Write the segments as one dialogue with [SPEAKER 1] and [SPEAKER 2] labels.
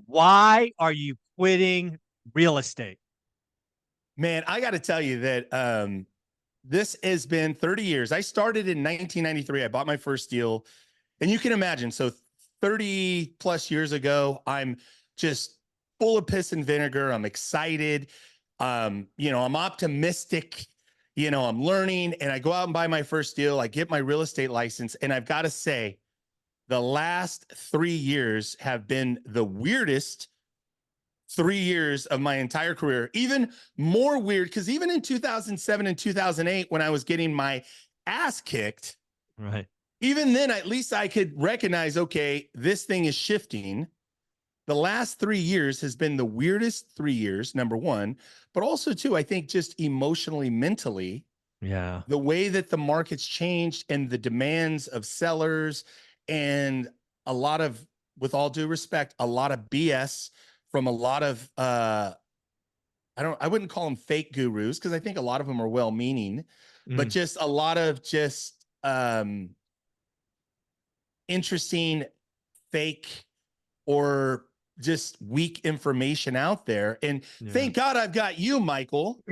[SPEAKER 1] Why are you quitting real estate?
[SPEAKER 2] Man, I got to tell you that this has been 30 years. I started in 1993. I bought my first deal. And you can imagine, so 30 plus years ago, I'm just full of piss and vinegar. I'm excited. I'm optimistic. I'm learning, and I go out and buy my first deal. I get my real estate license, and I've got to say, the last 3 years have been the weirdest 3 years of my entire career. Even more weird because even in 2007 and 2008, when I was getting my ass kicked,
[SPEAKER 1] Right.
[SPEAKER 2] even then, at least I could recognize, okay, this thing is shifting. The last 3 years has been the weirdest 3 years, number one, but also, too, I think just emotionally, mentally,
[SPEAKER 1] Yeah.
[SPEAKER 2] the way that the market's changed and the demands of sellers and a lot of, with all due respect, a lot of BS from a lot of, I wouldn't call them fake gurus because I think a lot of them are well meaning, but
[SPEAKER 1] Mm.
[SPEAKER 2] just a lot of just, interesting fake or just weak information out there. And
[SPEAKER 1] Yeah.
[SPEAKER 2] thank God I've got you, Michael,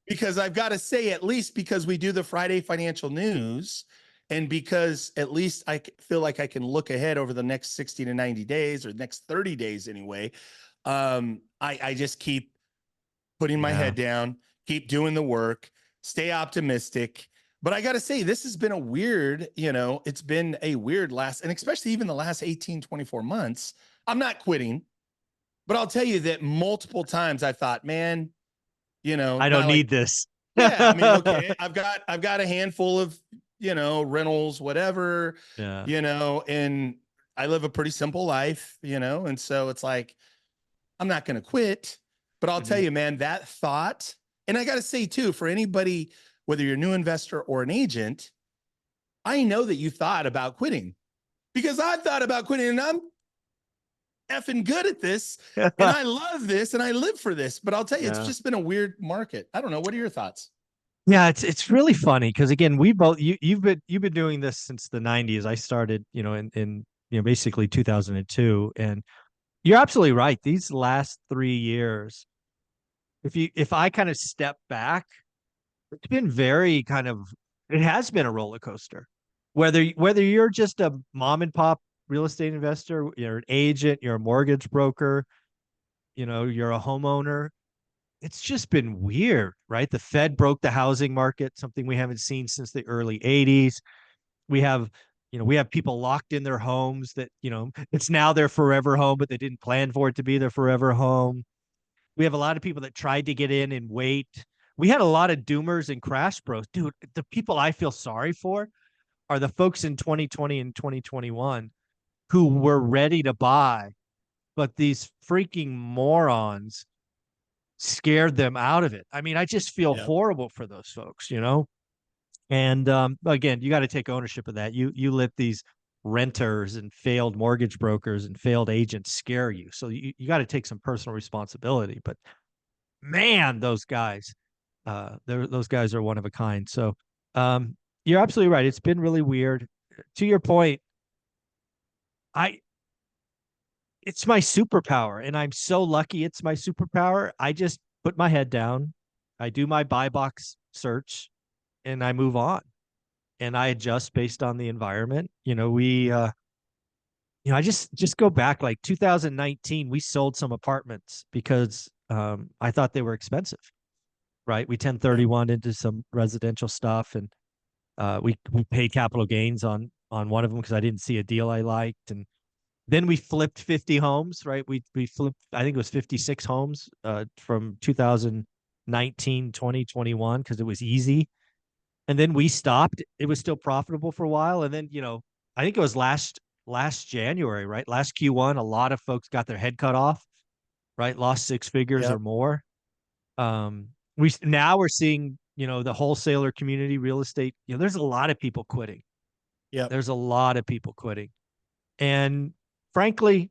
[SPEAKER 2] because I've got to say, at least because we do the Friday financial news, and because at least I feel like I can look ahead over the next 60 to 90 days or next 30 days anyway. I just keep putting my
[SPEAKER 1] Yeah.
[SPEAKER 2] head down, keep doing the work, stay optimistic. But I got to say, this has been a weird, it's been a weird last, and especially even the last 18, 24 months. I'm not quitting, but I'll tell you that multiple times I thought, man,
[SPEAKER 1] I don't
[SPEAKER 2] not like,
[SPEAKER 1] need this.
[SPEAKER 2] yeah, I mean, okay, I've got a handful of, rentals, whatever,
[SPEAKER 1] Yeah.
[SPEAKER 2] and I live a pretty simple life, and so it's like, I'm not going to quit, but I'll tell
[SPEAKER 1] Mhm.
[SPEAKER 2] you, man, that thought, and I got to say too, for anybody, whether you're a new investor or an agent, I know that you thought about quitting because I thought about quitting and I'm effing good at this and I love this and I live for this. But I'll tell you, it's
[SPEAKER 1] Yeah.
[SPEAKER 2] just been a weird market. I don't know. What are your thoughts?
[SPEAKER 1] Yeah, it's really funny because again, we both you've been doing this since the 90s. I started, in basically 2002, and you're absolutely right. These last 3 years, if I kind of step back, it's been very kind of it has been a roller coaster. Whether you're just a mom and pop real estate investor, you're an agent, you're a mortgage broker, you're a homeowner, it's just been weird, right? The Fed broke the housing market, something we haven't seen since the early 80s. We have, we have people locked in their homes that, it's now their forever home, but they didn't plan for it to be their forever home. We have a lot of people that tried to get in and wait. We had a lot of doomers and crash bros. Dude, the people I feel sorry for are the folks in 2020 and 2021 who were ready to buy, but these freaking morons scared them out of it. I mean, I just feel
[SPEAKER 2] Yeah.
[SPEAKER 1] horrible for those folks. And again, you got to take ownership of that. You let these renters and failed mortgage brokers and failed agents scare you. So you got to take some personal responsibility. But man, those guys are one of a kind. So you're absolutely right. It's been really weird. To your point, I it's my superpower, and I'm so lucky it's my superpower. I just put my head down, I do my buy box search, and I move on. And I adjust based on the environment. I just go back like 2019, we sold some apartments because I thought they were expensive, right? We
[SPEAKER 2] Yeah.
[SPEAKER 1] 1031 into some residential stuff, and we paid capital gains on one of them because I didn't see a deal I liked, and then we flipped 50 homes, right? We flipped, I think it was 56 homes from 2019, 2021 because it was easy. And then we stopped. It was still profitable for a while. And then, I think it was last January, right? Last Q1, a lot of folks got their head cut off, right? Lost six figures
[SPEAKER 2] Yeah.
[SPEAKER 1] or more. We now we're seeing, the wholesaler community real estate, there's a lot of people quitting.
[SPEAKER 2] Yeah.
[SPEAKER 1] There's a lot of people quitting. And frankly,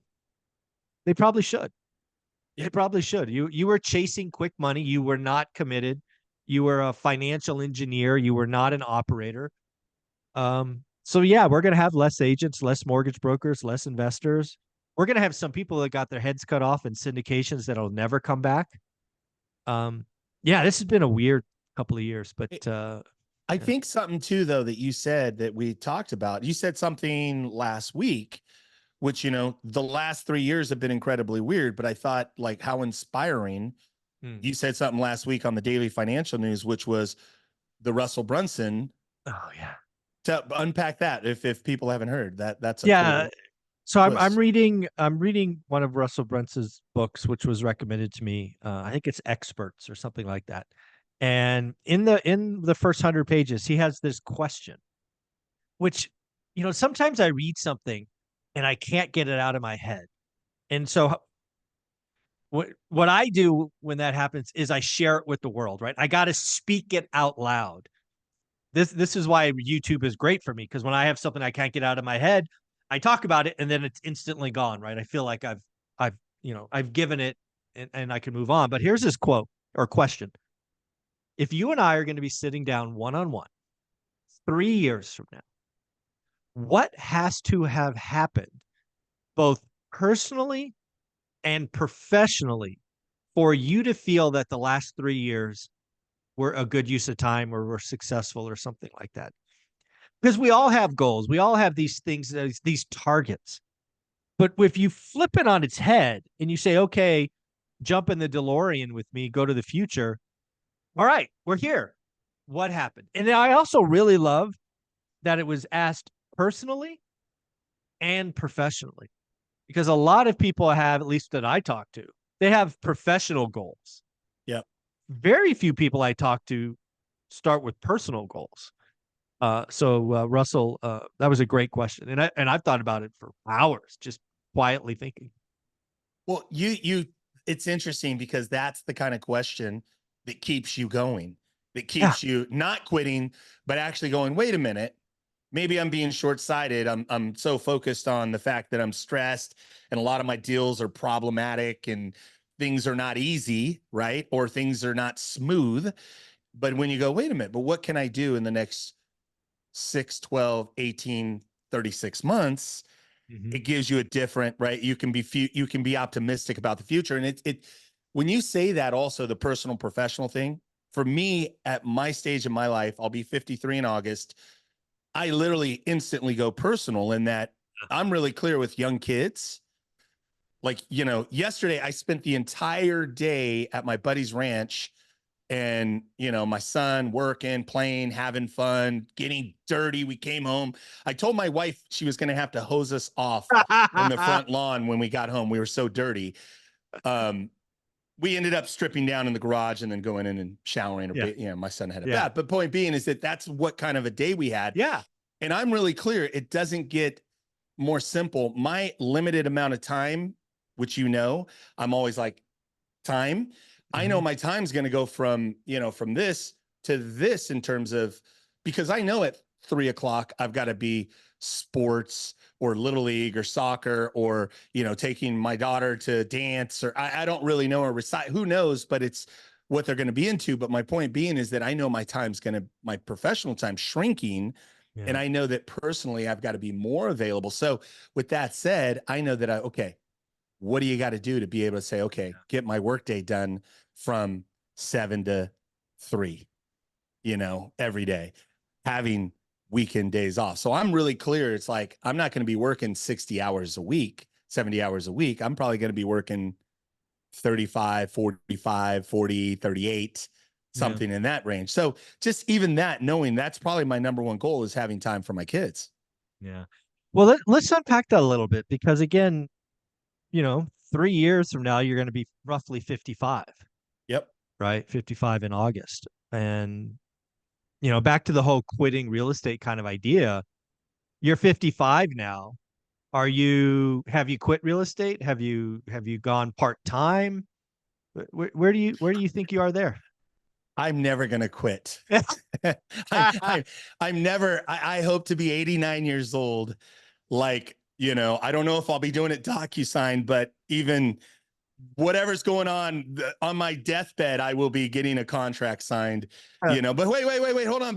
[SPEAKER 1] they probably should. They
[SPEAKER 2] Yep.
[SPEAKER 1] probably should. You were chasing quick money. You were not committed. You were a financial engineer. You were not an operator. So yeah, we're gonna have less agents, less mortgage brokers, less investors. we're gonna have some people that got their heads cut off in syndications that'll never come back. Um, yeah, this has been a weird couple of years, but
[SPEAKER 2] I
[SPEAKER 1] yeah.
[SPEAKER 2] think something too, though, that you said that we talked about. You said something last week, which, the last 3 years have been incredibly weird, but I thought like how inspiring.
[SPEAKER 1] Hmm.
[SPEAKER 2] You said something last week on the Daily Financial News, which was the Russell Brunson.
[SPEAKER 1] Oh yeah,
[SPEAKER 2] To unpack that, if people haven't heard that, that's a
[SPEAKER 1] yeah.
[SPEAKER 2] cool
[SPEAKER 1] So I'm
[SPEAKER 2] twist.
[SPEAKER 1] reading one of Russell Brunson's books, which was recommended to me. I think it's Experts or something like that. And in the first 100 pages, he has this question, which sometimes I read something and I can't get it out of my head. And so what I do when that happens is I share it with the world, right? I got to speak it out loud. This is why YouTube is great for me, because when I have something I can't get out of my head, I talk about it and then it's instantly gone, right? I feel like I've given it, and I can move on. But here's this quote or question. If you and I are going to be sitting down one on one 3 years from now, what has to have happened both personally and professionally for you to feel that the last 3 years were a good use of time or were successful or something like that? Because we all have goals. We all have these things, these targets. But if you flip it on its head and you say, okay, jump in the DeLorean with me, go to the future. All right, we're here. What happened? And I also really love that it was asked personally and professionally, because a lot of people have, at least that I talk to, they have professional goals.
[SPEAKER 2] Yep.
[SPEAKER 1] Very few people I talk to start with personal goals. So Russell, that was a great question, and I've thought about it for hours, just quietly thinking.
[SPEAKER 2] Well, it's interesting because that's the kind of question that keeps you going, that
[SPEAKER 1] Yeah.
[SPEAKER 2] keeps you not quitting, but actually going, wait a minute, maybe I'm being short-sighted. I'm so focused on the fact that I'm stressed and a lot of my deals are problematic and things are not easy, right? Or things are not smooth. But when you go, wait a minute, but what can I do in the next 6, 12, 18, 36 months?
[SPEAKER 1] Mm-hmm.
[SPEAKER 2] It gives you a different, right? You can be optimistic about the future. And it when you say that, also the personal professional thing, for me at my stage in my life, I'll be 53 in August. I literally instantly go personal in that I'm really clear with young kids. Like, yesterday I spent the entire day at my buddy's ranch, and my son working, playing, having fun, getting dirty. We came home. I told my wife she was going to have to hose us off in the front lawn when we got home. We were so dirty. um we ended up stripping down in the garage and then going in and showering a
[SPEAKER 1] Yeah.
[SPEAKER 2] bit. My son had a
[SPEAKER 1] Yeah.
[SPEAKER 2] bath, but point being is that that's what kind of a day we had.
[SPEAKER 1] Yeah.
[SPEAKER 2] And I'm really clear, it doesn't get more simple. My limited amount of time, which I'm always like, time. I know
[SPEAKER 1] Mm-hmm.
[SPEAKER 2] my time's going to go from this to this in terms of, because I know at 3 o'clock, I've got to be sports or little league or soccer or, taking my daughter to dance, or I don't really know, or recite, who knows, but it's what they're going to be into. But my point being is that I know my professional time shrinking. And
[SPEAKER 1] Yeah.
[SPEAKER 2] I know that personally, I've got to be more available. So with that said, I know that okay, what do you got to do to be able to say, okay, get my workday done from 7 to 3, every day, having weekend days off. So I'm really clear. It's like, I'm not going to be working 60 hours a week, 70 hours a week. I'm probably going to be working 35, 45, 40, 38,
[SPEAKER 1] Yeah.
[SPEAKER 2] something in that range. So just even that, knowing that's probably my number one goal is having time for my kids.
[SPEAKER 1] Yeah. Well, let's unpack that a little bit, because again, 3 years from now, you're going to be roughly 55,
[SPEAKER 2] Yep.
[SPEAKER 1] right? 55 in August. And, back to the whole quitting real estate kind of idea. You're 55 now. Have you quit real estate? Have you gone part-time? Where do you think you are there?
[SPEAKER 2] I'm never going to quit. I'm never, I hope to be 89 years old. Like, I don't know if I'll be doing it DocuSign, but even whatever's going on my deathbed, I will be getting a contract signed, but wait, hold on.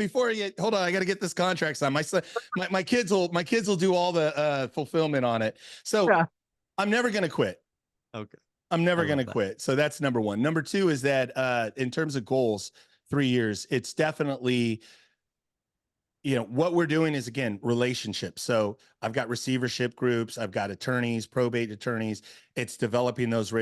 [SPEAKER 2] Hold on. I got to get this contract signed. My kids will do all the fulfillment on it. So
[SPEAKER 1] Yeah.
[SPEAKER 2] I'm never going to quit.
[SPEAKER 1] Okay.
[SPEAKER 2] I'm
[SPEAKER 1] I
[SPEAKER 2] never going
[SPEAKER 1] love
[SPEAKER 2] to
[SPEAKER 1] that.
[SPEAKER 2] quit. So that's number one. Number two is that in terms of goals, 3 years, it's definitely, what we're doing is, again, relationships. So I've got receivership groups, I've got attorneys, probate attorneys. It's developing those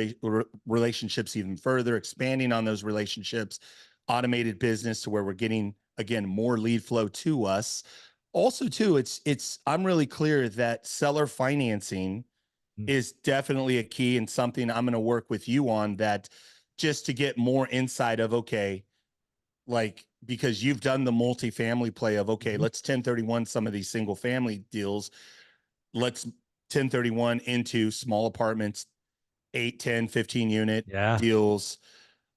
[SPEAKER 2] relationships even further, expanding on those relationships, automated business to where we're getting, again, more lead flow to us. Also, too, I'm really clear that seller financing
[SPEAKER 1] Mm.
[SPEAKER 2] is definitely a key and something I'm going to work with you on, that just to get more insight of, okay, like, because you've done the multifamily play of, okay,
[SPEAKER 1] Mhm.
[SPEAKER 2] let's 1031 some of these single family deals. Let's 1031 into small apartments, 8, 10, 15 unit
[SPEAKER 1] Yeah.
[SPEAKER 2] deals.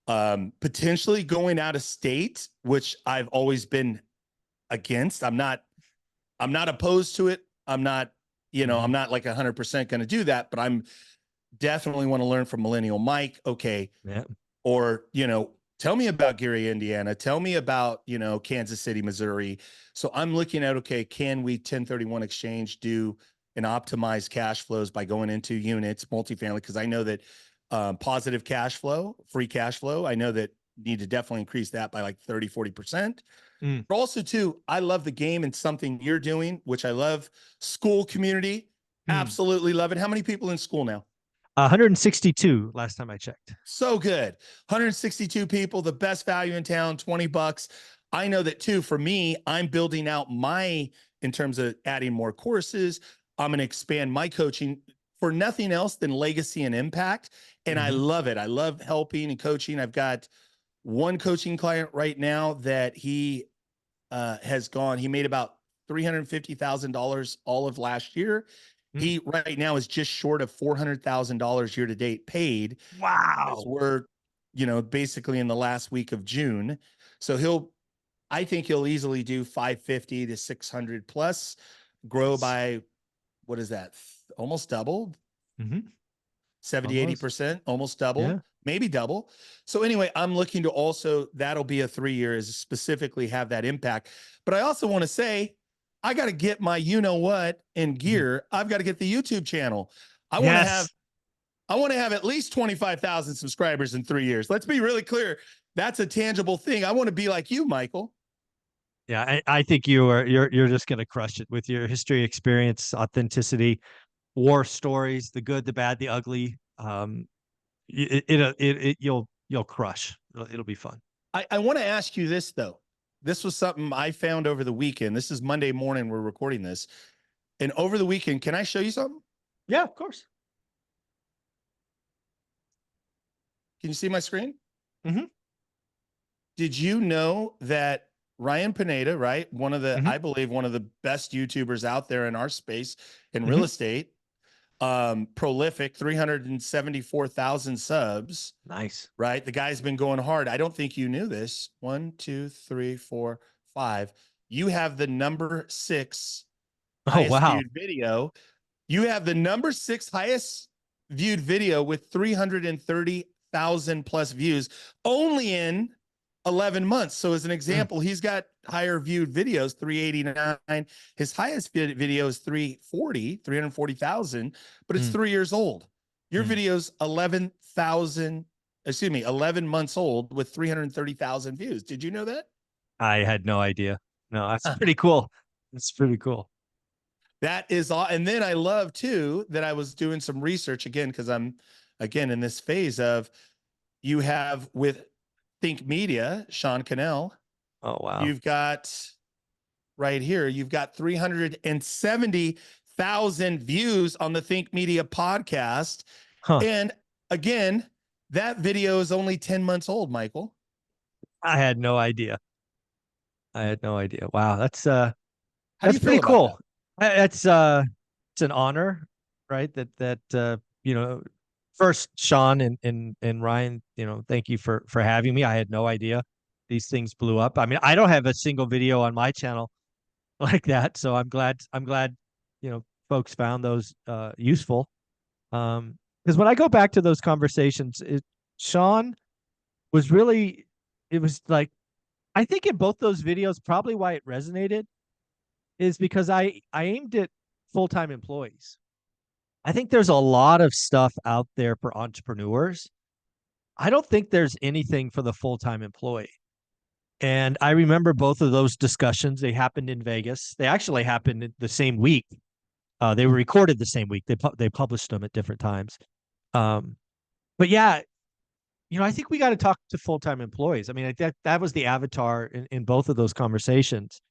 [SPEAKER 2] Potentially going out of state, which I've always been against. I'm not opposed to it. I'm
[SPEAKER 1] Mhm.
[SPEAKER 2] not like 100% going to do that, but I'm definitely want to learn from Millennial Mike. Okay.
[SPEAKER 1] Yeah.
[SPEAKER 2] Or, tell me about Gary, Indiana. Tell me about, Kansas City, Missouri. So I'm looking at, okay, can we 1031 exchange do and optimize cash flows by going into units, multifamily? Because I know that positive cash flow, free cash flow, I know that need to definitely increase that by like 30, 40%.
[SPEAKER 1] Mm.
[SPEAKER 2] But also, too, I love the game and something you're doing, which I love. School community,
[SPEAKER 1] Mm.
[SPEAKER 2] absolutely love it. How many people in school now?
[SPEAKER 1] 162 last time I checked.
[SPEAKER 2] So good. 162 people, the best value in town, $20. I know that too. For me, I'm building out in terms of adding more courses. I'm going to expand my coaching for nothing else than legacy and impact. And I
[SPEAKER 1] Mhm.
[SPEAKER 2] love it. I love helping and coaching. I've got one coaching client right now that he made about $350,000 all of last year.
[SPEAKER 1] Mm.
[SPEAKER 2] He right now is just short of $400,000 year to date paid, as
[SPEAKER 1] Wow.
[SPEAKER 2] we're, basically in the last week of June. So I think he'll easily do 550 to 600 plus, grow
[SPEAKER 1] Nice.
[SPEAKER 2] by, what is that? Almost double,
[SPEAKER 1] Mhm.
[SPEAKER 2] 70,
[SPEAKER 1] Almost.
[SPEAKER 2] 80%, almost
[SPEAKER 1] Yeah.
[SPEAKER 2] double, maybe double. So anyway, I'm looking to also, that'll be a 3 years, specifically have that impact. But I also want to say, I got to get my, what in
[SPEAKER 1] Mhm.
[SPEAKER 2] gear. I've got to get the YouTube channel. I want to have
[SPEAKER 1] Yes.
[SPEAKER 2] I want to have at least 25,000 subscribers in 3 years. Let's be really clear. That's a tangible thing. I want to be like you, Michael.
[SPEAKER 1] Yeah, I think you're just gonna crush it with your history, experience, authenticity, war stories, the good, the bad, the ugly. You'll crush. It'll be fun.
[SPEAKER 2] I want to ask you this, though. This was something I found over the weekend. This is Monday morning. We're recording this. And over the weekend, can I show you something?
[SPEAKER 1] Yeah, of course.
[SPEAKER 2] Can you see my screen?
[SPEAKER 1] Hmm.
[SPEAKER 2] Did you know that Ryan Pineda, right?
[SPEAKER 1] Hmm.
[SPEAKER 2] I believe, one of the best YouTubers out there in our space in real
[SPEAKER 1] Hmm.
[SPEAKER 2] estate, prolific, 374,000 subs,
[SPEAKER 1] Nice.
[SPEAKER 2] right? The guy's been going hard. I don't think you knew this. One, two, three, four, five. You have the number six
[SPEAKER 1] Oh
[SPEAKER 2] highest
[SPEAKER 1] wow.
[SPEAKER 2] viewed video. You have the number six highest viewed video with 330,000 plus views only in 11 months. So, as an
[SPEAKER 1] Mm.
[SPEAKER 2] example, he's got higher viewed videos, 389. His highest video is 340,000, but it's
[SPEAKER 1] Mm.
[SPEAKER 2] 3 years old. Your
[SPEAKER 1] Mm.
[SPEAKER 2] video's 11 months old with 330,000 views. Did you know that?
[SPEAKER 1] I had no idea. No, that's pretty cool. That's pretty cool.
[SPEAKER 2] That is all. And then I love too that I was doing some research again, because I'm again in this phase of, you have with Think Media, Sean Cannell,
[SPEAKER 1] Oh wow.
[SPEAKER 2] you've got right here, you've got 370,000 views on the Think Media podcast.
[SPEAKER 1] Huh.
[SPEAKER 2] And again, that video is only 10 months old, Michael.
[SPEAKER 1] I had no idea. I had no idea. Wow,
[SPEAKER 2] How do
[SPEAKER 1] that's
[SPEAKER 2] you feel
[SPEAKER 1] pretty
[SPEAKER 2] about that?
[SPEAKER 1] cool. It's it's an honor, right? That first Sean and Ryan, thank you for having me. I had no idea these things blew up. I mean, I don't have a single video on my channel like that, so I'm glad folks found those useful. Because when I go back to those conversations, Sean was really it was like I think in both those videos, probably why it resonated is because I aimed at full-time employees. I think there's a lot of stuff out there for entrepreneurs. I don't think there's anything for the full-time employee. And I remember both of those discussions. They happened in Vegas. They actually happened the same week. They were recorded the same week. They published them at different times. Um, but yeah, I think we got to talk to full-time employees. I mean, that was the avatar in both of those conversations.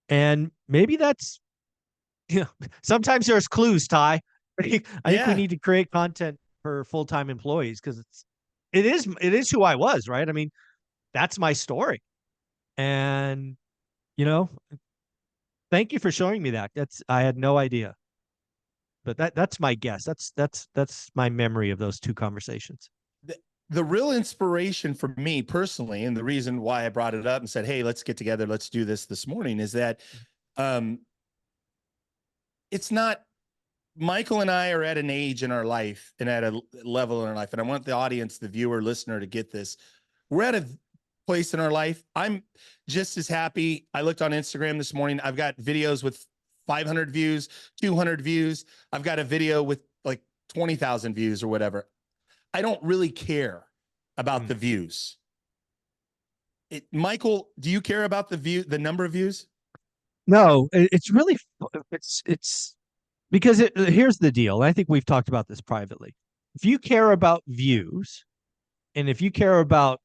[SPEAKER 1] And maybe that's, sometimes there's clues, Ty. I think we
[SPEAKER 2] Yeah.
[SPEAKER 1] need to create content for full-time employees because it is who I was, right? I mean, that's my story. And, you know, thank you for showing me that. I had no idea. But that's my guess. That's my memory of those two conversations.
[SPEAKER 2] The real inspiration for me personally, and the reason why I brought it up and said, hey, let's get together, let's do this morning, is that um, it's not, Michael and I are at an age in our life and at a level in our life, and I want the audience, the viewer, listener to get this. We're at a place in our life. I'm just as happy. I looked on Instagram this morning. I've got videos with 500 views, 200 views. I've got a video with like 20,000 views or whatever. I don't really care about the views. Michael, do you care about the number of views?
[SPEAKER 1] No, it's really it's because here's the deal. I think we've talked about this privately. If you care about views and if you care about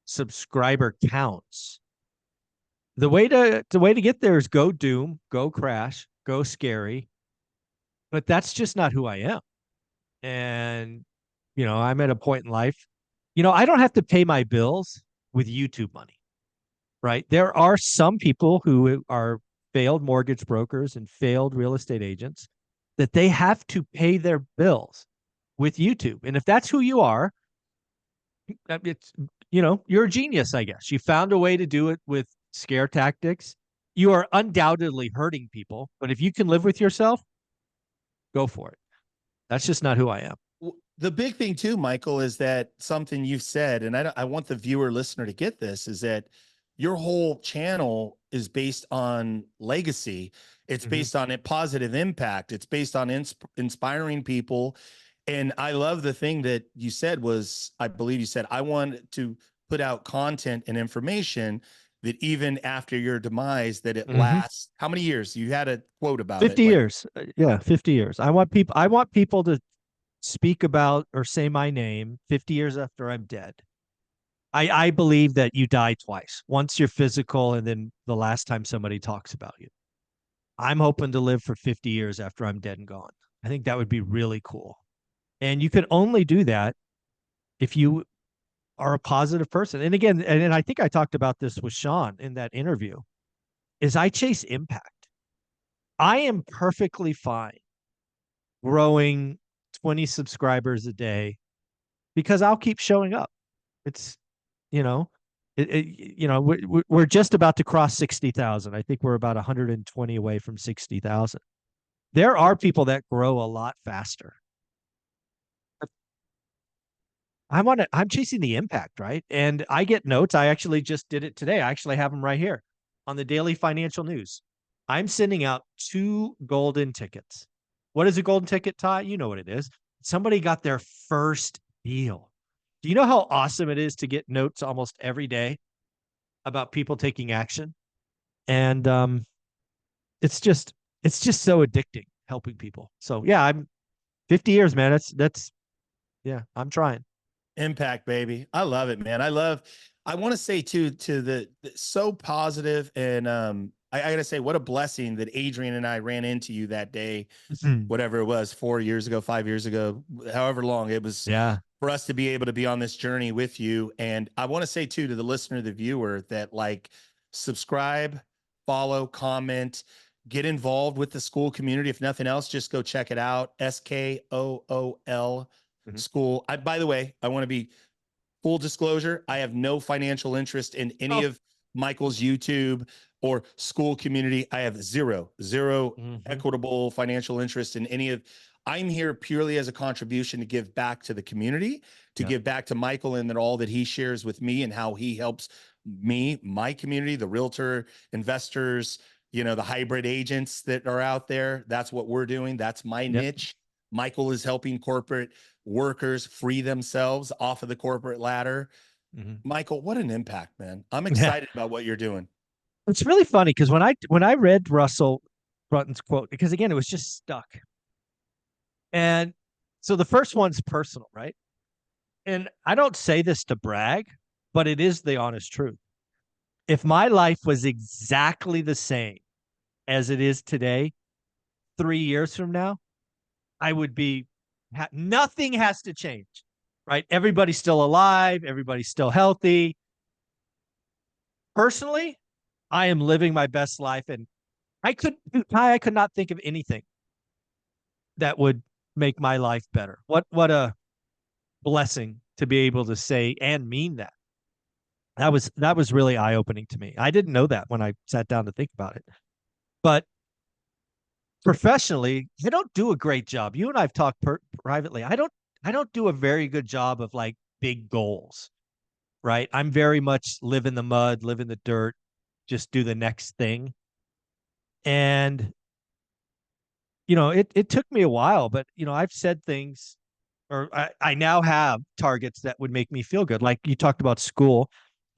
[SPEAKER 1] subscriber counts, the way to get there is go doom, go crash, go scary. But that's just not who I am. And I'm at a point in life. I don't have to pay my bills with YouTube money, right? There are some people who are failed mortgage brokers and failed real estate agents that they have to pay their bills with YouTube. And if that's who you are, it's you're a genius, I guess. You found a way to do it with scare tactics. You are undoubtedly hurting people, but if you can live with yourself, go for it. That's just not who I am.
[SPEAKER 2] The big thing too, Michael, is that something you've said, and I want the viewer listener to get this, is that your whole channel is based on legacy. It's based on a positive impact. It's based on inspiring people. And I love the thing that you said was, I believe you said, I want to put out content and information that even after your demise, that it lasts. How many years? You had a quote about
[SPEAKER 1] 50
[SPEAKER 2] it.
[SPEAKER 1] years. Yeah, 50 years. I want people to speak about or say my name 50 years after I'm dead. I believe that you die twice. Once you're physical and then the last time somebody talks about you. I'm hoping to live for 50 years after I'm dead and gone. I think that would be really cool. And you can only do that if you are a positive person. And again, and I think I talked about this with Sean in that interview, is I chase impact. I am perfectly fine growing 20 subscribers a day because I'll keep showing up. It's, you know, we're just about to cross 60,000. I think we're about 120 away from 60,000. There are people that grow a lot faster. I'm chasing the impact, right? And I get notes. I actually just did it today. I actually have them right here on the daily financial news. I'm sending out 2 golden tickets. What is a golden ticket, Ty? You know what it is. Somebody got their first deal. Do you know how awesome it is to get notes almost every day about people taking action? And it's just so addicting helping people. So yeah, I'm 50 years, man. That's yeah, I'm trying.
[SPEAKER 2] Impact, baby. I love it, man. I want to say too, to the so positive, and I gotta say, what a blessing that Adrian and I ran into you that day, whatever it was, 4 years ago, 5 years ago, however long it was,
[SPEAKER 1] Yeah.
[SPEAKER 2] for us to be able to be on this journey with you. And I want to say too, to the listener, the viewer, that like, subscribe, follow, comment, get involved with the school community. If nothing else, just go check it out. SKOOL school. By the way, I want to be full disclosure. I have no financial interest in any of Michael's YouTube or school community. I have zero equitable financial interest in any of. I'm here purely as a contribution to give back to the community, to give back to Michael and then all that he shares with me and how he helps me, my community, the realtor, investors, the hybrid agents that are out there. That's what we're doing. That's my niche. Michael is helping corporate workers free themselves off of the corporate ladder.
[SPEAKER 1] Mhm.
[SPEAKER 2] Michael, what an impact, man. I'm
[SPEAKER 1] Yeah.
[SPEAKER 2] excited about what you're doing.
[SPEAKER 1] It's really funny because when I read Russell Brunton's quote, because again, it was just stuck. And so the first one's personal, right? And I don't say this to brag, but it is the honest truth. If my life was exactly the same as it is today, 3 years from now, I would be, nothing has to change, right? Everybody's still alive, everybody's still healthy. Personally, I am living my best life, and I could not think of anything that would make my life better. What a blessing to be able to say and mean that. That was really eye opening to me. I didn't know that when I sat down to think about it. But professionally, I don't do a great job. You and I've talked privately. I don't do a very good job of like big goals, right? I'm very much live in the mud, live in the dirt, just do the next thing. And it took me a while, but I've said things, or I now have targets that would make me feel good. Like you talked about school.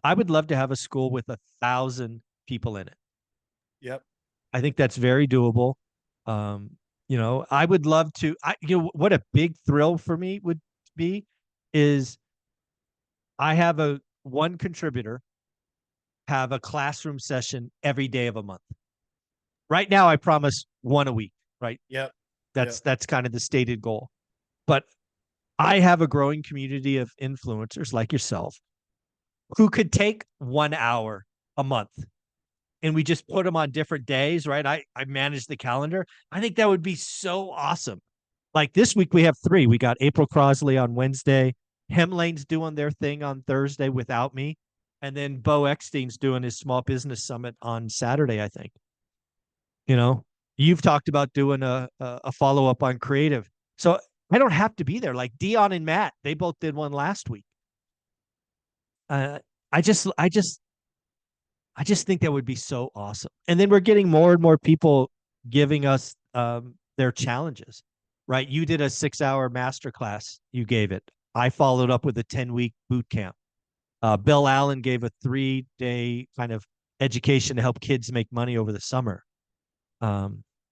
[SPEAKER 1] I would love to have a school with 1,000 people in it.
[SPEAKER 2] Yep.
[SPEAKER 1] I think that's very doable. I would love to. What a big thrill for me would be is I have a one contributor have a classroom session every day of a month. Right now, I promise one a week. Right,
[SPEAKER 2] Yep.
[SPEAKER 1] that's
[SPEAKER 2] Yep.
[SPEAKER 1] that's kind of the stated goal. But I have a growing community of influencers like yourself who could take 1 hour a month and we just put them on different days, right? I manage the calendar. I think that would be so awesome. Like this week we have three. We got April Crosley on Wednesday. Hemlane's doing their thing on Thursday without me. And then Bo Eckstein's doing his small business summit on Saturday, I think. You know, you've talked about doing a follow up on creative. So I don't have to be there. Like Dion and Matt, they both did one last week. Uh, I just, I just, I just think that would be so awesome. And then we're getting more and more people giving us their challenges, right? You did a 6 hour masterclass, you gave it. I followed up with a 10-week boot camp. Bill Allen gave a 3-day kind of education to help kids make money over the summer,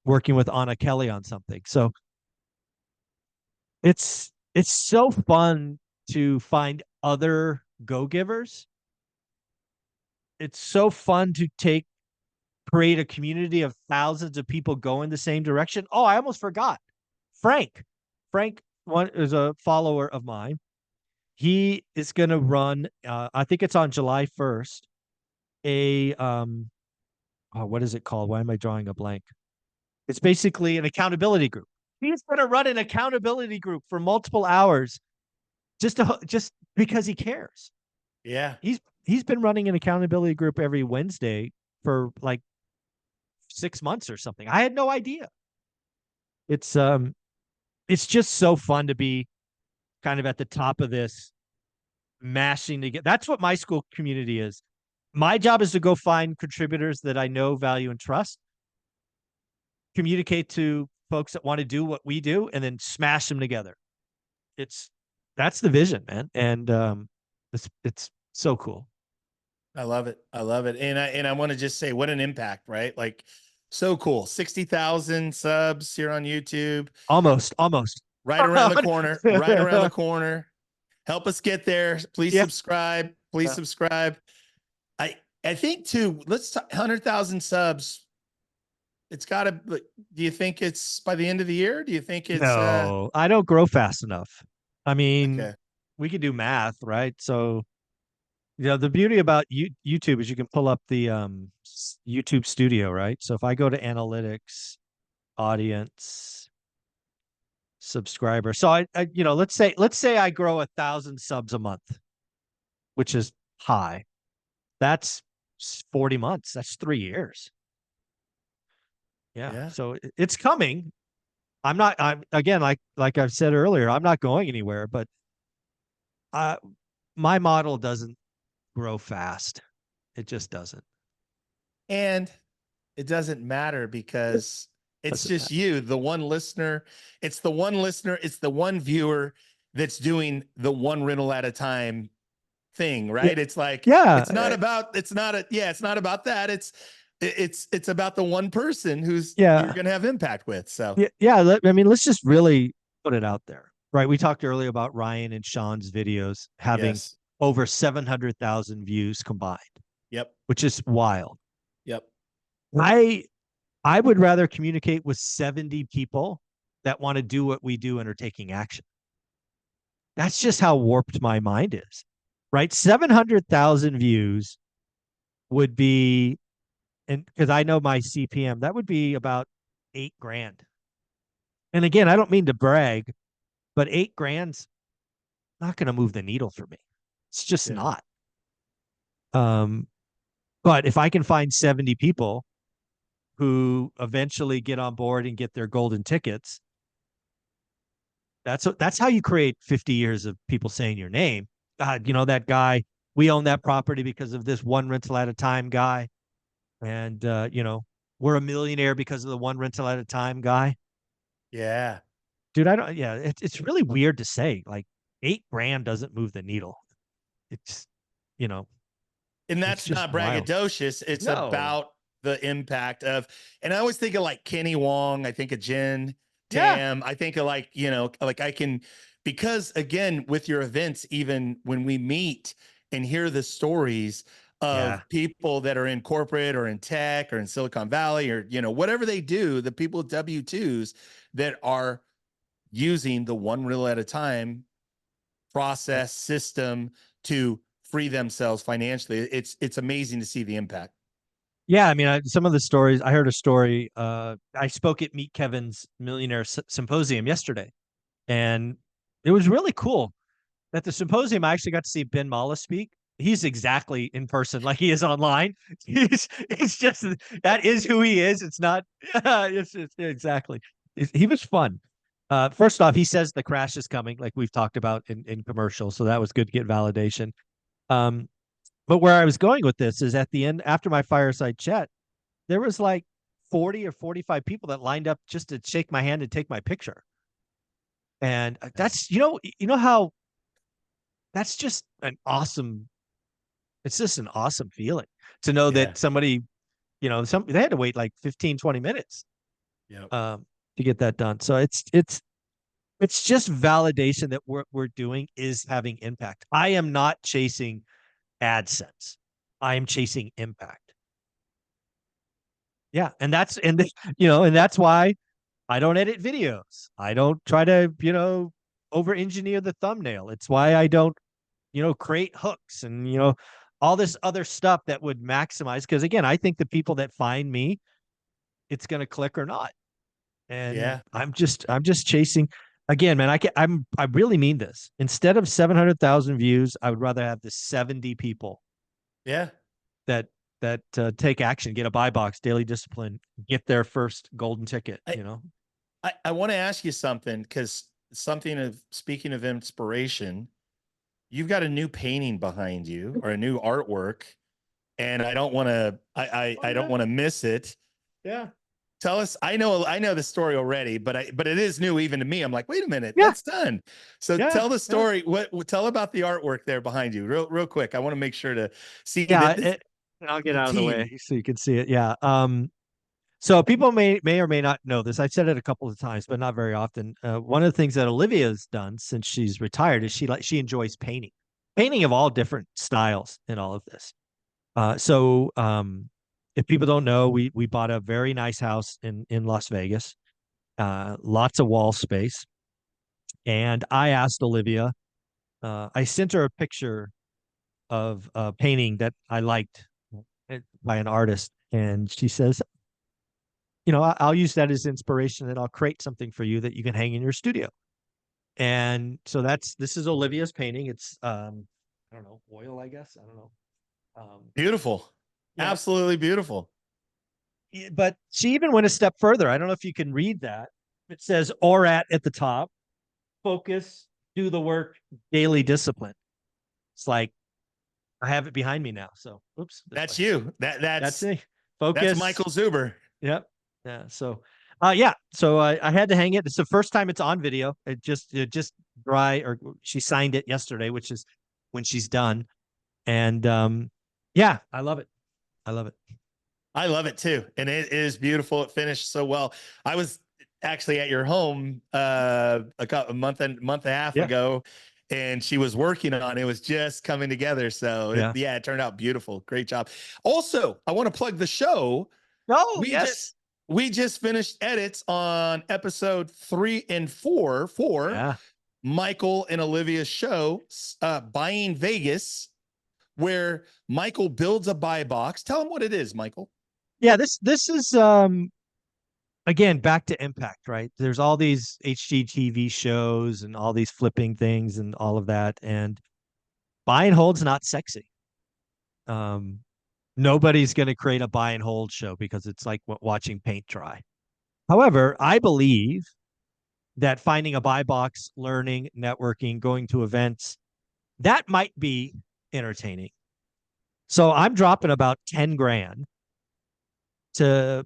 [SPEAKER 1] working with Anna Kelly on something. So it's so fun to find other go givers. It's so fun to create a community of thousands of people going the same direction. Oh, I almost forgot. Frank. Frank one is a follower of mine. He is going to run I think it's on July 1st, a what is it called? Why am I drawing a blank? It's basically an accountability group. He's going to run an accountability group for multiple hours just because he cares.
[SPEAKER 2] Yeah.
[SPEAKER 1] He's been running an accountability group every Wednesday for like 6 months or something. I had no idea. It's um it's just so fun to be kind of at the top of this, mashing together. That's what my school community is. My job is to go find contributors that I know, value, and trust, communicate to folks that want to do what we do, and then smash them together. It's That's the vision, man. And it's so cool.
[SPEAKER 2] I love it. I love it. And I want to just say what an impact, right? Like so cool. 60,000 subs here on YouTube.
[SPEAKER 1] Almost.
[SPEAKER 2] Right around the corner. Right around the corner. Help us get there. Please
[SPEAKER 1] Yeah.
[SPEAKER 2] subscribe. Please subscribe. I think too, let's talk 100,000 subs. It's got to, do you think it's by the end of the year? Do you think it's
[SPEAKER 1] No, I don't grow fast enough. I mean,
[SPEAKER 2] okay.
[SPEAKER 1] we could do math, right? So, the beauty about YouTube is you can pull up the YouTube Studio, right? So if I go to analytics, audience, subscriber. So let's say I grow 1,000 subs a month, which is high. That's 40 months. That's 3 years. Yeah.
[SPEAKER 2] Yeah.
[SPEAKER 1] So it's coming. I'm again, like I've said earlier, I'm not going anywhere, but uh, my model doesn't grow fast. It just doesn't.
[SPEAKER 2] And it doesn't matter because It's
[SPEAKER 1] Doesn't
[SPEAKER 2] just
[SPEAKER 1] matter.
[SPEAKER 2] you, the one listener. It's the one listener. It's the one viewer that's doing the one rental at a time thing,
[SPEAKER 1] Yeah.
[SPEAKER 2] right? It's like
[SPEAKER 1] Yeah.
[SPEAKER 2] it's not about it's not a yeah, it's not about that. It's about the one person who's you're
[SPEAKER 1] Yeah.
[SPEAKER 2] gonna have impact with. So
[SPEAKER 1] Yeah. Yeah. I mean, let's just really put it out there, right? We talked earlier about Ryan and Sean's videos having
[SPEAKER 2] yes.
[SPEAKER 1] over 700,000 views combined,
[SPEAKER 2] Yep.
[SPEAKER 1] which is wild.
[SPEAKER 2] Yep.
[SPEAKER 1] I I would rather communicate with 70 people that want to do what we do and are taking action. That's just how warped my mind is, right? 700,000 views would be, and because I know my CPM, that would be about 8 grand. And again, I don't mean to brag, but 8 grand's not going to move the needle for me. It's just
[SPEAKER 2] Yeah.
[SPEAKER 1] not. Um, but if I can find 70 people who eventually get on board and get their golden tickets, that's how you create 50 years of people saying your name. God, that guy, we own that property because of this one rental at a time guy. And we're a millionaire because of the one rental at a time guy.
[SPEAKER 2] Yeah.
[SPEAKER 1] Dude, I don't yeah, it's really weird to say. Like 8 grand doesn't move the needle. It's you know,
[SPEAKER 2] And
[SPEAKER 1] it's
[SPEAKER 2] that's
[SPEAKER 1] just
[SPEAKER 2] not
[SPEAKER 1] wild.
[SPEAKER 2] braggadocious. It's
[SPEAKER 1] No.
[SPEAKER 2] about the impact of, and I always think of like Kenny Wong. I think of Jen
[SPEAKER 1] Yeah.
[SPEAKER 2] Tam. I think of like, like I can, because again, with your events, even when we meet and hear the stories of
[SPEAKER 1] Yeah.
[SPEAKER 2] people that are in corporate or in tech or in Silicon Valley or, whatever they do, the people with W-2s that are using the one reel at a time
[SPEAKER 1] Yeah.
[SPEAKER 2] process system to free themselves financially. It's amazing to see the impact.
[SPEAKER 1] Yeah, I mean, some of the stories. I heard a story. I spoke at Meet Kevin's Millionaire Symposium yesterday, and it was really cool. At the symposium, I actually got to see Ben Mala speak. He's exactly in person like he is online. It's just that is who he is. It's not. It's exactly. He was fun. First off, he says the crash is coming, like we've talked about in commercials. So that was good to get validation. Um, but where I was going with this is at the end, after my fireside chat, there was like 40 or 45 people that lined up just to shake my hand and take my picture. And that's, how that's just an awesome, it's just an awesome feeling to know
[SPEAKER 2] Yeah.
[SPEAKER 1] that somebody, they had to wait like 15, 20 minutes
[SPEAKER 2] Yep.
[SPEAKER 1] um, to get that done. So it's just validation that what we're doing is having impact. I am not chasing AdSense. I am chasing impact. Yeah. And that's why I don't edit videos. I don't try to, over engineer the thumbnail. It's why I don't, create hooks and, all this other stuff that would maximize. Cause again, I think the people that find me, it's going to click or not. And
[SPEAKER 2] Yeah.
[SPEAKER 1] I'm just chasing again, man. I really mean this. Instead of 700,000 views, I would rather have the 70 people
[SPEAKER 2] Yeah.
[SPEAKER 1] that, take action, get a buy box, daily discipline, get their first golden ticket,
[SPEAKER 2] I, I want to ask you something because something of speaking of inspiration, you've got a new painting behind you or a new artwork, and I don't want to
[SPEAKER 1] Oh
[SPEAKER 2] I don't
[SPEAKER 1] yeah.
[SPEAKER 2] want to miss it.
[SPEAKER 1] Yeah.
[SPEAKER 2] Tell us. I know the story already, but it is new even to me. I'm like, wait a minute,
[SPEAKER 1] Yeah.
[SPEAKER 2] that's done. So
[SPEAKER 1] Yeah.
[SPEAKER 2] tell the
[SPEAKER 1] Yeah.
[SPEAKER 2] story. Tell about the artwork there behind you, real quick. I want to make sure to see
[SPEAKER 1] Yeah.
[SPEAKER 2] that this
[SPEAKER 1] I'll get
[SPEAKER 2] the
[SPEAKER 1] out of the
[SPEAKER 2] team.
[SPEAKER 1] way so you can see it. Yeah. So people may or may not know this. I've said it a couple of times, but not very often. One of the things that Olivia's done since she's retired is she enjoys painting of all different styles in all of this. So if people don't know, we bought a very nice house in Las Vegas, lots of wall space, and I asked Olivia. I sent her a picture of a painting that I liked by an artist, and she says, I'll use that as inspiration and I'll create something for you that you can hang in your studio. And so this is Olivia's painting. It's I don't know, oil, I guess. I don't know.
[SPEAKER 2] Beautiful,
[SPEAKER 1] Yeah.
[SPEAKER 2] absolutely beautiful.
[SPEAKER 1] But she even went a step further. I don't know if you can read that. It says or at the top, focus, do the work, daily discipline. It's like I have it behind me now. So oops, this way.
[SPEAKER 2] That's you.
[SPEAKER 1] That's me.
[SPEAKER 2] That's
[SPEAKER 1] Focus.
[SPEAKER 2] Michael Zuber.
[SPEAKER 1] Yep. Yeah. So Yeah. So I had to hang it. It's the first time it's on video. It just dry, or she signed it yesterday, which is when she's done. And yeah, I love it. I love it.
[SPEAKER 2] I love it too, and it is beautiful. It finished so well. I was actually at your home a month and a half
[SPEAKER 1] Yeah.
[SPEAKER 2] ago, and she was working on it. It was just coming together. So
[SPEAKER 1] Yeah.
[SPEAKER 2] yeah, it turned out beautiful. Great job. Also, I want to plug the show.
[SPEAKER 1] Oh,
[SPEAKER 2] We just
[SPEAKER 1] yes.
[SPEAKER 2] we just finished edits on episode 3 and 4 for
[SPEAKER 1] Yeah.
[SPEAKER 2] Michael and Olivia's show, Buying Vegas, where Michael builds a buy box. Tell him what it is, Michael.
[SPEAKER 1] Yeah, this is again back to impact, right? There's all these HGTV shows and all these flipping things and all of that, and buy and hold's not sexy. Um, Nobody's going to create a buy and hold show because it's like watching paint dry. However, I believe that finding a buy box, learning, networking, going to events, that might be entertaining. So I'm dropping about 10 grand to,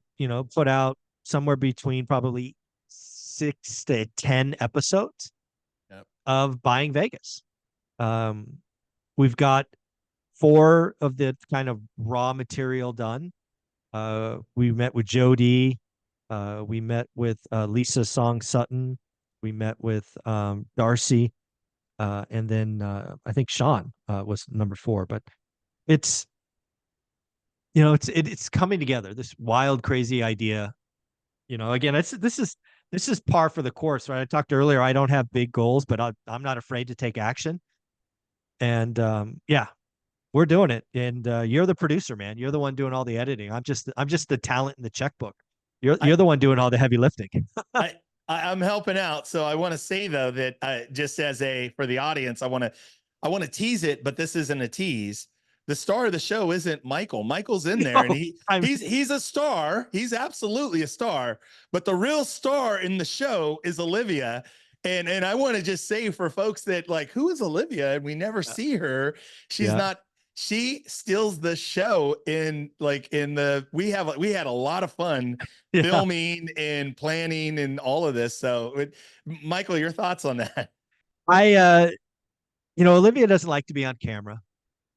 [SPEAKER 1] put out somewhere between probably 6 to 10 episodes
[SPEAKER 2] Yep.
[SPEAKER 1] of Buying Vegas. Um, we've got 4 of the kind of raw material done. We met with Jody. We met with Lisa Song Sutton. We met with Darcy. And then I think Sean was number 4. But it's, it's coming together. This wild, crazy idea. Again, this is par for the course, right? I talked earlier. I don't have big goals, but I'm not afraid to take action. And yeah, we're doing it. And you're the producer, man. You're the one doing all the editing. I'm just the talent in the checkbook. You're
[SPEAKER 2] I,
[SPEAKER 1] you're the one doing all the heavy lifting.
[SPEAKER 2] I, I'm helping out. So I want to say though that just as a for the audience, I want to tease it, but this isn't a tease. The star of the show isn't Michael. Michael's in there, and
[SPEAKER 1] No, I'm
[SPEAKER 2] he's a star. He's absolutely a star. But the real star in the show is Olivia. And I want to just say for folks that like, who is Olivia? And we never see her. She's
[SPEAKER 1] yeah,
[SPEAKER 2] not. She steals the show in the. We had a lot of fun
[SPEAKER 1] yeah.
[SPEAKER 2] filming and planning and all of this. So, Michael, your thoughts on that?
[SPEAKER 1] I Olivia doesn't like to be on camera.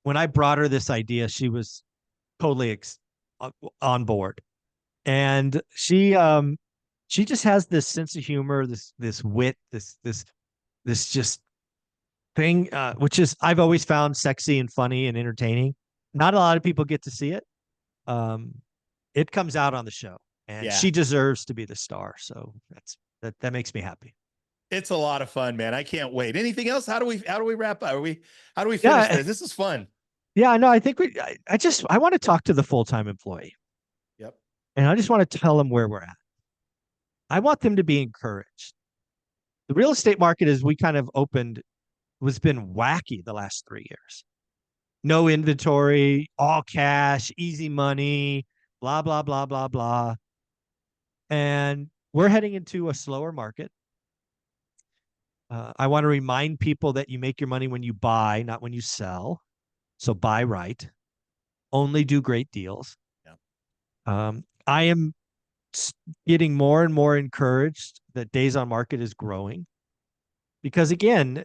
[SPEAKER 1] When I brought her this idea, she was totally on board, and she just has this sense of humor, this wit, this just thing, which is I've always found sexy and funny and entertaining. Not a lot of people get to see it. Um, it comes out on the show, and
[SPEAKER 2] Yeah,
[SPEAKER 1] she deserves to be the star. So that makes me happy.
[SPEAKER 2] it's a lot of fun, man. I can't wait. Anything else? How do we wrap up? How do we finish
[SPEAKER 1] Yeah,
[SPEAKER 2] this? This is fun.
[SPEAKER 1] yeah. No, I think I want to talk to the full time employee,
[SPEAKER 2] Yep.
[SPEAKER 1] and I just want to tell them where we're at. I want them to be encouraged. The real estate market, as we kind of opened, was been wacky the last 3 years. No inventory, all cash, easy money, blah blah blah blah blah. And we're heading into a slower market. I want to remind people that you make your money when you buy, not when you sell. So buy right. Only do great deals.
[SPEAKER 2] Yep.
[SPEAKER 1] I am getting more and more encouraged that days on market is growing because, again,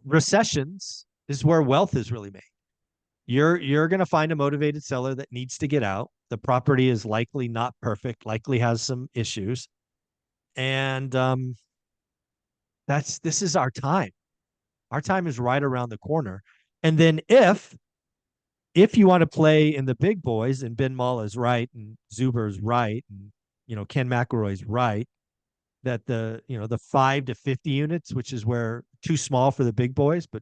[SPEAKER 1] recessions is where wealth is really made. You're going to find a motivated seller that needs to get out. The property is likely not perfect, likely has some issues, and this is our time. Our time is right around the corner. And then if you want to play in the big boys, and Ben Mall is right, and Zuber's right, and Ken McElroy's right, that the 5 to 50 units, which is where too small for the big boys, but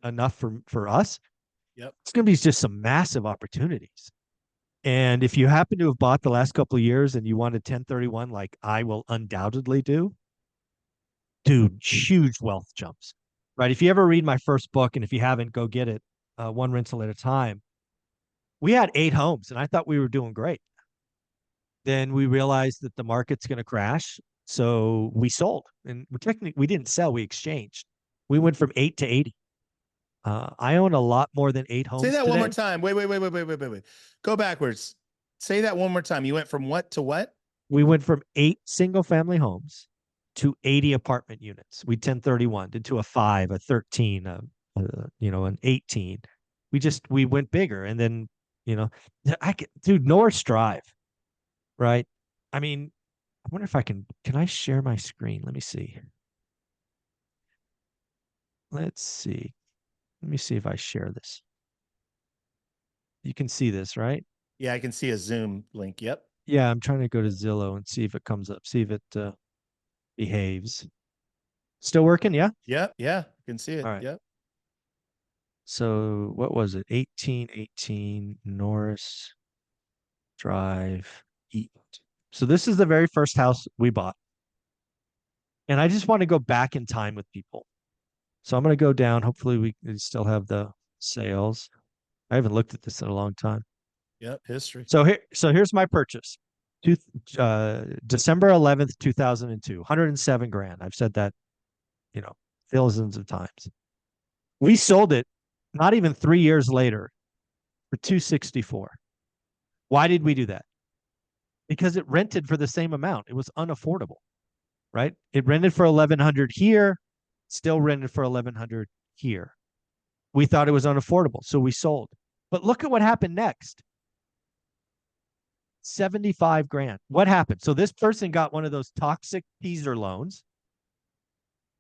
[SPEAKER 1] enough for us,
[SPEAKER 2] Yep.
[SPEAKER 1] it's going to be just some massive opportunities. And if you happen to have bought the last couple of years and you wanted 1031, like I will undoubtedly do, dude, huge wealth jumps, right? If you ever read my first book, and if you haven't, go get it, One Rental at a Time. We had 8 homes, and I thought we were doing great. Then we realized that the market's going to crash, so we sold. And we didn't sell; we exchanged. We went from 8 to 80. I own a lot more than 8
[SPEAKER 2] Say
[SPEAKER 1] homes
[SPEAKER 2] that one more
[SPEAKER 1] today.
[SPEAKER 2] time. Wait. Go backwards. Say that one more time. You went from what to what?
[SPEAKER 1] We went from 8 single family homes to 80 apartment units. We 1031 did to a 5, a 13, an 18. We went bigger. And then, dude, Norris Drive, right? I mean, I wonder if can I share my screen? Let me see. Let's see. Let me see if I share this. You can see this, right?
[SPEAKER 2] Yeah, I can see a Zoom link. Yep.
[SPEAKER 1] Yeah, I'm trying to go to Zillow and see if it comes up, see if it behaves. Still working? Yeah.
[SPEAKER 2] Yep. Yeah. I can see
[SPEAKER 1] All
[SPEAKER 2] it.
[SPEAKER 1] right.
[SPEAKER 2] Yep.
[SPEAKER 1] So what was it? 1818 Norris Drive East. So this is the very first house we bought. And I just want to go back in time with people. So I'm going to go down. Hopefully we still have the sales. I haven't looked at this in a long time.
[SPEAKER 2] Yep. History.
[SPEAKER 1] So here's my purchase. Two, December 11th, 2002, 107 grand. I've said that, thousands of times. We sold it not even 3 years later for 264. Why did we do that? Because it rented for the same amount. It was unaffordable, right? It rented for 1100 here, still rented for 1100 here. We thought it was unaffordable, so we sold. But look at what happened next. 75 grand. What happened? So this person got one of those toxic teaser loans.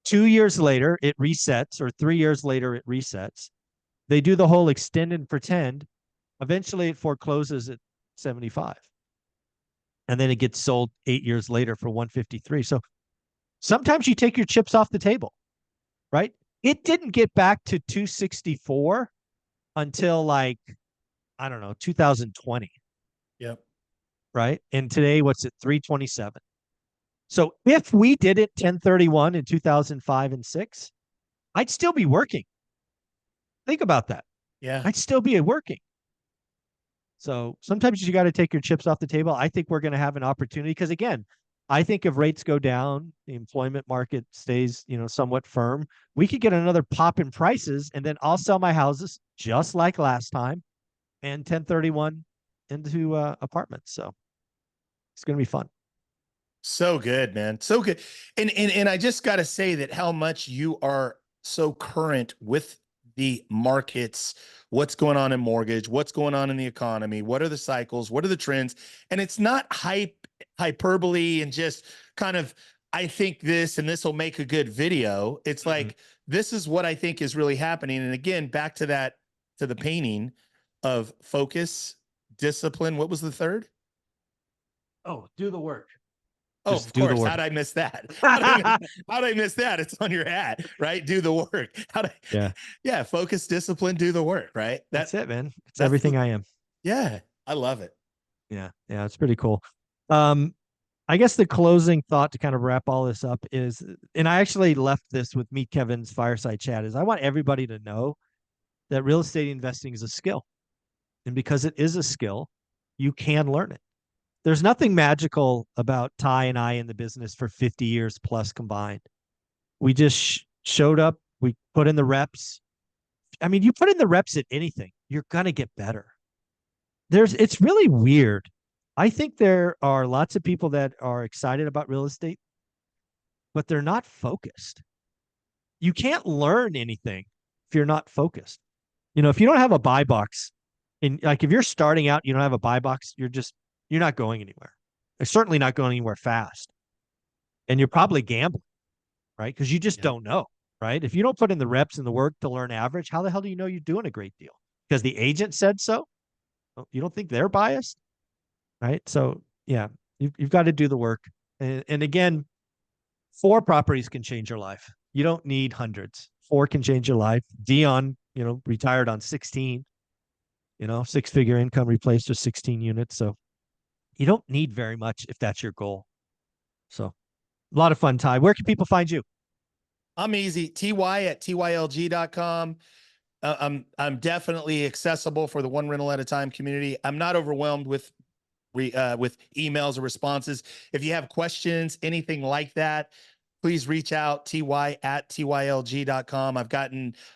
[SPEAKER 1] 2 years later, it resets, or 3 years later, it resets. They do the whole extend and pretend. Eventually, it forecloses at 75. And then it gets sold 8 years later for 153. So sometimes you take your chips off the table, right? It didn't get back to 264 until like, I don't know, 2020.
[SPEAKER 2] Yep.
[SPEAKER 1] Right? And today, what's it? 327. So if we did it 1031 in 2005 and 6, I'd still be working. Think about that.
[SPEAKER 2] Yeah.
[SPEAKER 1] I'd still be working. So sometimes you got to take your chips off the table. I think we're going to have an opportunity because, again, I think if rates go down, the employment market stays, somewhat firm, we could get another pop in prices, and then I'll sell my houses just like last time and 1031 into apartments. So it's going to be fun.
[SPEAKER 2] So good, man. So good. And I just got to say that how much you are so current with the markets, what's going on in mortgage, what's going on in the economy, what are the cycles, what are the trends? And it's not hyperbole and just kind of, I think this and this will make a good video. It's like, this is what I think is really happening. And again, back to the painting of focus, discipline. What was the third?
[SPEAKER 1] Oh, do the work.
[SPEAKER 2] Oh,
[SPEAKER 1] Just
[SPEAKER 2] of
[SPEAKER 1] do the
[SPEAKER 2] course.
[SPEAKER 1] work.
[SPEAKER 2] How'd I miss that? How'd I miss that? It's on your hat, right? Do the work.
[SPEAKER 1] Yeah.
[SPEAKER 2] Yeah. Focus, discipline, do the work, right?
[SPEAKER 1] That's it, man. It's
[SPEAKER 2] That's
[SPEAKER 1] everything I am.
[SPEAKER 2] yeah. I love it.
[SPEAKER 1] Yeah. Yeah. It's pretty cool. I guess the closing thought to kind of wrap all this up is, and I actually left this with Meet Kevin's fireside chat, is I want everybody to know that real estate investing is a skill. And because it is a skill, you can learn it. There's nothing magical about Ty and I in the business for 50 years plus combined. We just showed up, we put in the reps. I mean, you put in the reps at anything, you're going to get better. It's really weird. I think there are lots of people that are excited about real estate, but they're not focused. You can't learn anything if you're not focused. If you don't have a buy box, and like if you're starting out, you don't have a buy box, you're not going anywhere. They're certainly not going anywhere fast. And you're probably gambling, right? Because you just don't know, right? If you don't put in the reps and the work to learn average, how the hell do you know you're doing a great deal? Because the agent said so? You don't think they're biased? Right. So yeah, you've got to do the work. And again, 4 properties can change your life. You don't need hundreds. 4 can change your life. Dion, retired on 16, 6-figure income replaced with 16 units. So you don't need very much if that's your goal. So a lot of fun, Ty. Where can people find you?
[SPEAKER 2] I'm easy. ty@tylg.com. I'm definitely accessible for the one rental at a time community. I'm not overwhelmed with emails or responses. If you have questions, anything like that, please reach out, ty@tylg.com.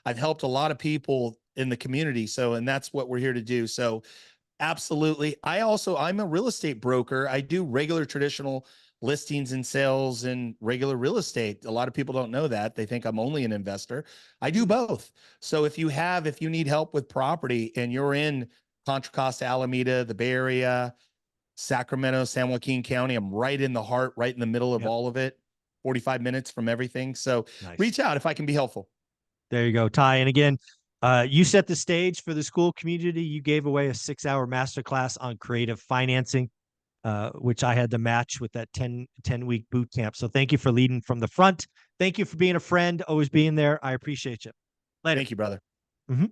[SPEAKER 2] I've helped a lot of people in the community. And that's what we're here to do. So Absolutely. I'm a real estate broker. I do regular traditional listings and sales and regular real estate. A lot of people don't know that. They think I'm only an investor. I do both. So if you need help with property and you're in Contra Costa, Alameda, the Bay Area, Sacramento, San Joaquin County, I'm right in the heart, right in the middle of
[SPEAKER 1] Yep.
[SPEAKER 2] all of it, 45 minutes from everything. So
[SPEAKER 1] Nice.
[SPEAKER 2] reach out if I can be helpful.
[SPEAKER 1] There you go, Ty. And again, you set the stage for the school community. You gave away a 6-hour masterclass on creative financing, which I had to match with that 10-week boot camp. So thank you for leading from the front. Thank you for being a friend, always being there. I appreciate you. Later.
[SPEAKER 2] Thank you, brother.
[SPEAKER 1] Mhm.